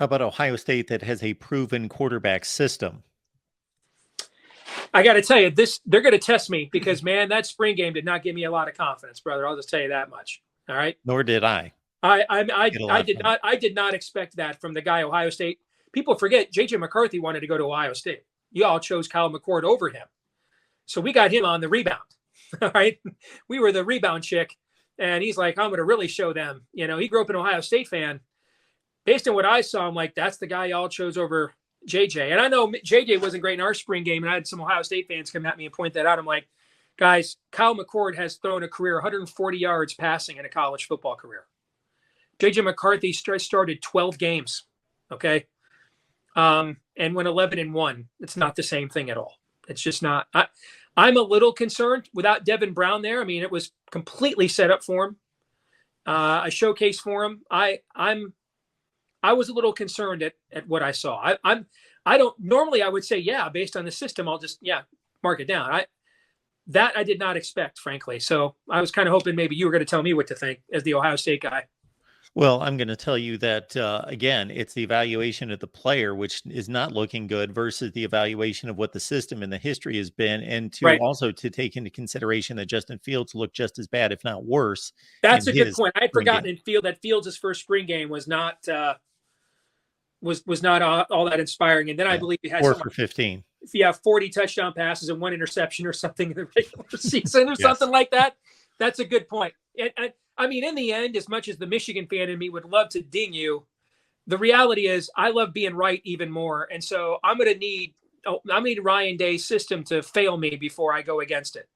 How about Ohio State that has a proven quarterback system? I got to tell you, they're going to test me because, man, that spring game did not give me a lot of confidence, brother. I'll just tell you that much. All right. Nor did I. I did not expect that from the guy Ohio State. People forget JJ McCarthy wanted to go to Ohio State. You all chose Kyle McCord over him, so we got him on the rebound. All right, we were the rebound chick, and he's like, I'm going to really show them. You know, he grew up an Ohio State fan. Based on what I saw, I'm like, that's the guy y'all chose over JJ. And I know JJ wasn't great in our spring game, and I had some Ohio State fans come at me and point that out. I'm like, guys, Kyle McCord has thrown a career 140 yards passing in a college football career. JJ McCarthy started 12 games, okay, and went 11-1. It's not the same thing at all. It's just not. I'm a little concerned without Devin Brown there. I mean, it was completely set up for him. A showcase for him. I was a little concerned at what I saw. I don't normally I would say, yeah, based on the system, I'll just, mark it down. I did not expect, frankly. So I was kind of hoping maybe you were going to tell me what to think as the Ohio State guy. Well, I'm going to tell you that, again, it's the evaluation of the player, which is not looking good, versus the evaluation of what the system and the history has been. And to also to take into consideration that Justin Fields looked just as bad, if not worse. That's a good point. I'd forgotten that Fields' first spring game was not was not all that inspiring. And then I believe he had 4 for 15. If you have 40 touchdown passes and 1 interception or something in the regular season or something like that, that's a good point. And I mean, in the end, as much as the Michigan fan in me would love to ding you, the reality is I love being right even more. And so I'm going to need Ryan Day's system to fail me before I go against it.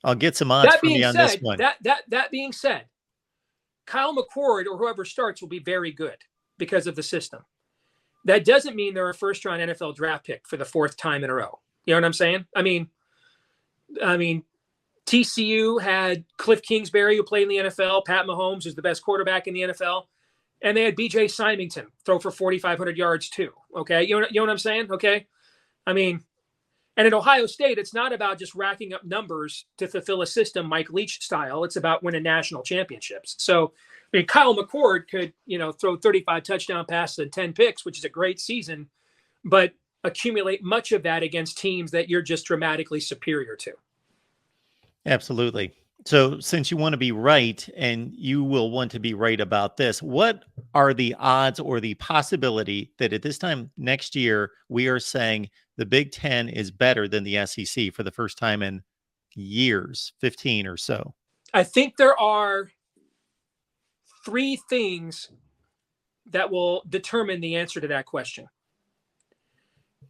I'll get some odds from you on this one. That being said, Kyle McCord or whoever starts will be very good because of the system. That doesn't mean they're a first-round NFL draft pick for the 4th time in a row. You know what I'm saying? I mean, TCU had Cliff Kingsbury, who played in the NFL. Pat Mahomes, who's the best quarterback in the NFL. And they had B.J. Symington throw for 4,500 yards too. Okay, you know what I'm saying? Okay, I mean, and at Ohio State, it's not about just racking up numbers to fulfill a system Mike Leach style. It's about winning national championships. So, I mean, Kyle McCord could, throw 35 touchdown passes and 10 picks, which is a great season, but accumulate much of that against teams that you're just dramatically superior to. Absolutely. So since you want to be right, and you will want to be right about this, what are the odds or the possibility that at this time next year, we are saying the Big Ten is better than the SEC for the first time in years, 15 or so? I think there are 3 things that will determine the answer to that question.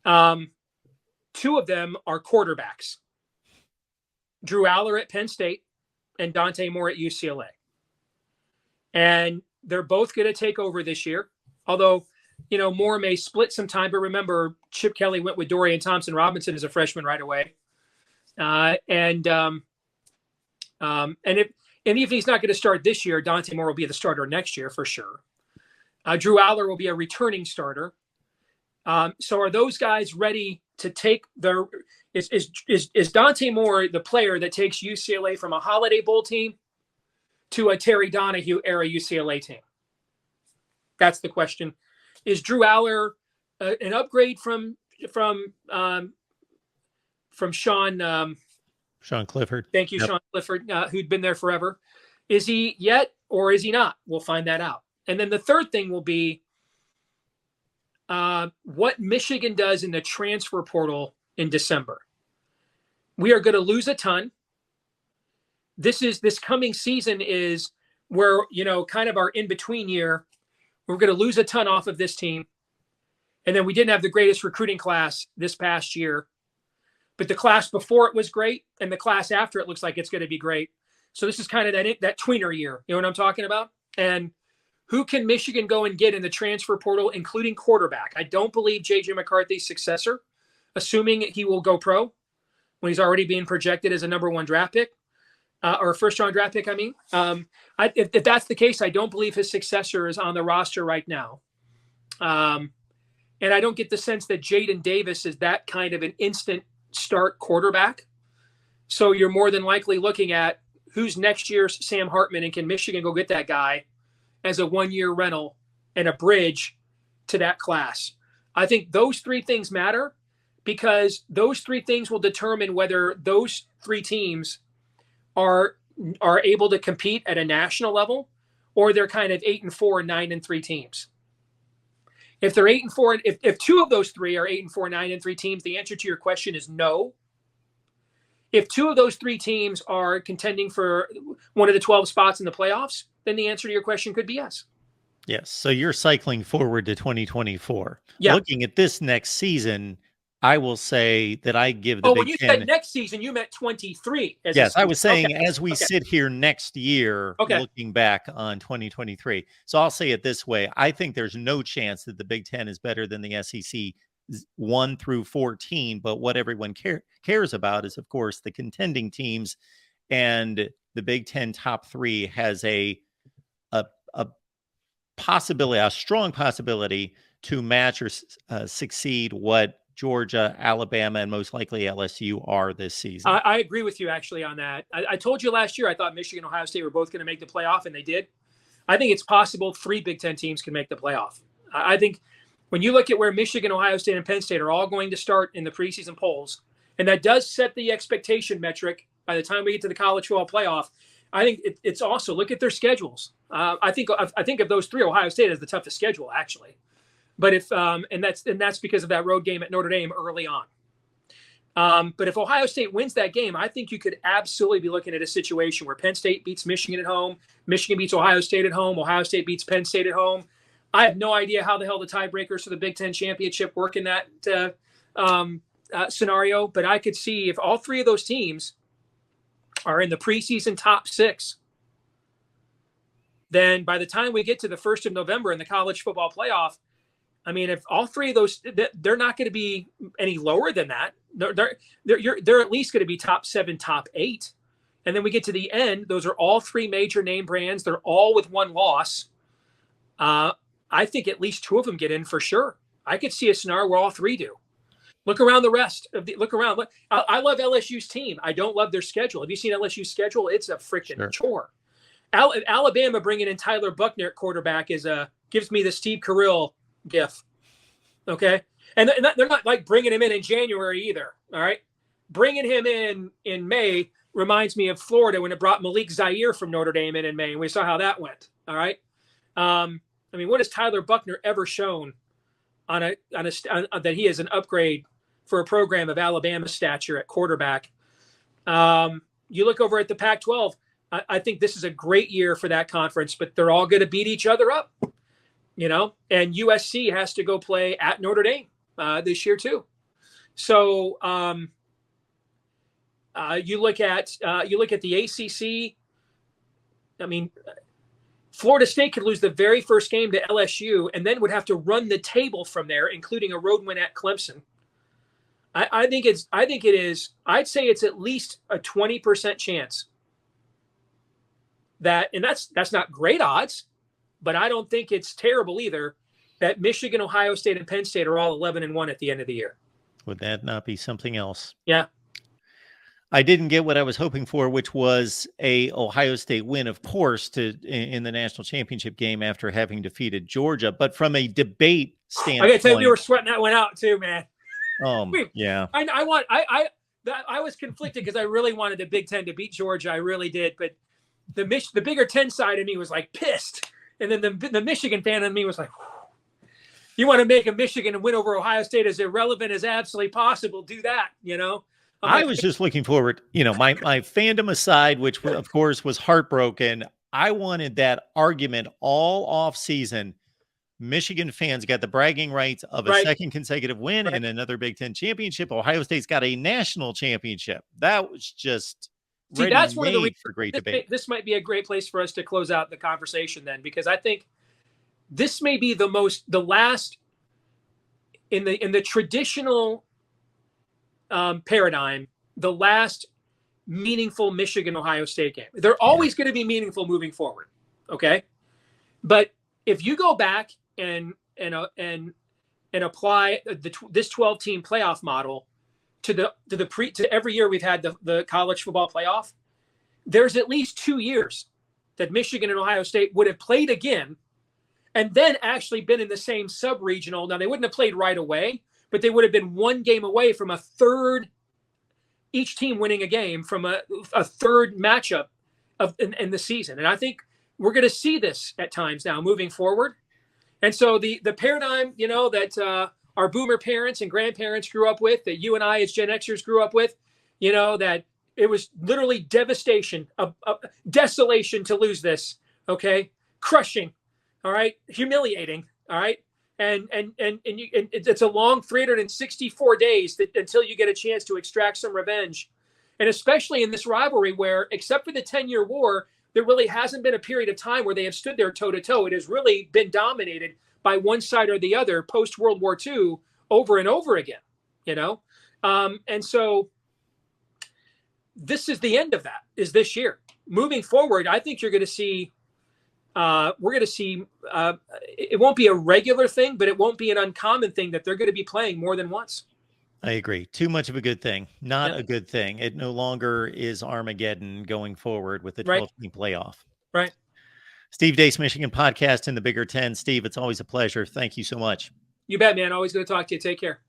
2 of them are quarterbacks. Drew Aller at Penn State and Dante Moore at UCLA. And they're both going to take over this year. Although, Moore may split some time, but remember, Chip Kelly went with Dorian Thompson-Robinson as a freshman right away. And even if he's not going to start this year, Dante Moore will be the starter next year for sure. Drew Aller will be a returning starter. So are those guys ready to take their – is Dante Moore the player that takes UCLA from a Holiday Bowl team to a Terry Donahue era UCLA team? That's the question. Is Drew Aller an upgrade from Sean Clifford? Thank you, yep. Sean Clifford, who'd been there forever. Is he yet, or is he not? We'll find that out. And then the third thing will be what Michigan does in the transfer portal in December. We are going to lose a ton. This coming season is where, kind of our in-between year. We're going to lose a ton off of this team. And then we didn't have the greatest recruiting class this past year. But the class before it was great, and the class after it looks like it's going to be great. So this is kind of that tweener year. You know what I'm talking about? And who can Michigan go and get in the transfer portal, including quarterback? I don't believe J.J. McCarthy's successor, assuming he will go pro when he's already being projected as a number 1 draft pick, or a first-round draft pick, I mean. If that's the case, I don't believe his successor is on the roster right now. And I don't get the sense that Jaden Davis is that kind of an instant start quarterback. So you're more than likely looking at who's next year's Sam Hartman, and can Michigan go get that guy as a 1-year rental and a bridge to that class. I think those three things matter because those three things will determine whether those three teams are able to compete at a national level, or they're kind of 8-4 and 9-3 teams. If they're 8-4, if two of those three are 8-4, 9-3 teams, the answer to your question is no. If two of those three teams are contending for one of the 12 spots in the playoffs, then the answer to your question could be yes. Yes. So you're cycling forward to 2024. Yeah. Looking at this next season, I will say that I give the Big Ten. when you said next season, you meant 23. Yes, I was saying as we sit here next year, looking back on 2023. So I'll say it this way. I think there's no chance that the Big Ten is better than the SEC 1 through 14. But what everyone cares about is, of course, the contending teams. And the Big Ten top three has a possibility, a strong possibility to match or succeed what Georgia, Alabama, and most likely LSU are this season. I agree with you actually on that. I told you last year I thought Michigan and Ohio State were both going to make the playoff, and they did. I think it's possible 3 Big Ten teams can make the playoff. I think when you look at where Michigan, Ohio State, and Penn State are all going to start in the preseason polls, and that does set the expectation metric by the time we get to the college football playoff, I think it's also, look at their schedules. I think of those three, Ohio State has the toughest schedule actually. But if and that's because of that road game at Notre Dame early on. But if Ohio State wins that game, I think you could absolutely be looking at a situation where Penn State beats Michigan at home, Michigan beats Ohio State at home, Ohio State beats Penn State at home. I have no idea how the hell the tiebreakers for the Big Ten championship work in that scenario, but I could see if all three of those teams are in the preseason top 6, then by the time we get to the 1st of November in the college football playoff, I mean, if all three of those, they're not going to be any lower than that. They're at least going to be top 7, top 8. And then we get to the end. Those are all 3 major name brands. They're all with 1 loss. I think at least 2 of them get in for sure. I could see a scenario where all 3 do. Look around the rest of the, look around. I love LSU's team. I don't love their schedule. Have you seen LSU's schedule? It's a freaking chore. Alabama bringing in Tyler Buckner at quarterback gives me the Steve Carell gif. Okay. And they're not like bringing him in January either. All right. Bringing him in May reminds me of Florida when it brought Malik Zaire from Notre Dame in May. And we saw how that went. All right. I mean, what has Tyler Buckner ever shown on that he is an upgrade for a program of Alabama stature at quarterback? You look over at the Pac-12. I think this is a great year for that conference, but they're all going to beat each other up. You know, and USC has to go play at Notre Dame this year too. So you look at the ACC. I mean, Florida State could lose the very first game to LSU and then would have to run the table from there, including a road win at Clemson. I think it is. I'd say it's at least a 20% chance that, and that's not great odds, but I don't think it's terrible either, that Michigan, Ohio State, and Penn State are all 11-1 at the end of the year. Would that not be something else? Yeah. I didn't get what I was hoping for, which was a Ohio State win, of course, in the national championship game after having defeated Georgia. But from a debate standpoint, I got to tell you, we were sweating that one out too, man. Yeah. I was conflicted because I really wanted the Big Ten to beat Georgia. I really did, but the bigger 10 side of me was like pissed. And then the Michigan fan in me was like, you want to make a Michigan and win over Ohio State as irrelevant as absolutely possible. Do that, you know? I was just looking forward, my fandom aside, which of course was heartbroken. I wanted that argument all off season. Michigan fans got the bragging rights of a second consecutive win and another Big Ten championship. Ohio State's got a national championship. That was just that's one of the reasons for great debate. This might be a great place for us to close out the conversation then, because I think this may be the last in the traditional paradigm, the last meaningful Michigan-Ohio State game. They're always going to be meaningful moving forward. Okay. But if you go back and apply this 12-team playoff model to every year we've had the college football playoff, there's at least 2 years that Michigan and Ohio State would have played again and then actually been in the same sub-regional. Now, they wouldn't have played right away, but they would have been one game away from a third, each team winning a game from a third matchup in the season. And I think we're going to see this at times now moving forward. And so the paradigm, that our boomer parents and grandparents grew up with, that you and I as Gen Xers grew up with, that it was literally devastation, desolation to lose this, okay? Crushing, all right? Humiliating, all right? And it's a long 364 days until you get a chance to extract some revenge. And especially in this rivalry where, except for the 10-year war, there really hasn't been a period of time where they have stood there toe-to-toe. It has really been dominated by one side or the other post-World War II over and over again, And so this is the end of that, is this year. Moving forward, I think you're going to see, it won't be a regular thing, but it won't be an uncommon thing that they're going to be playing more than once. I agree. Too much of a good thing. Not a good thing. It no longer is Armageddon going forward with the 12-team playoff. Right. Steve Deace, Michigan Podcast in the Bigger Ten. Steve, it's always a pleasure. Thank you so much. You bet, man. Always going to talk to you. Take care.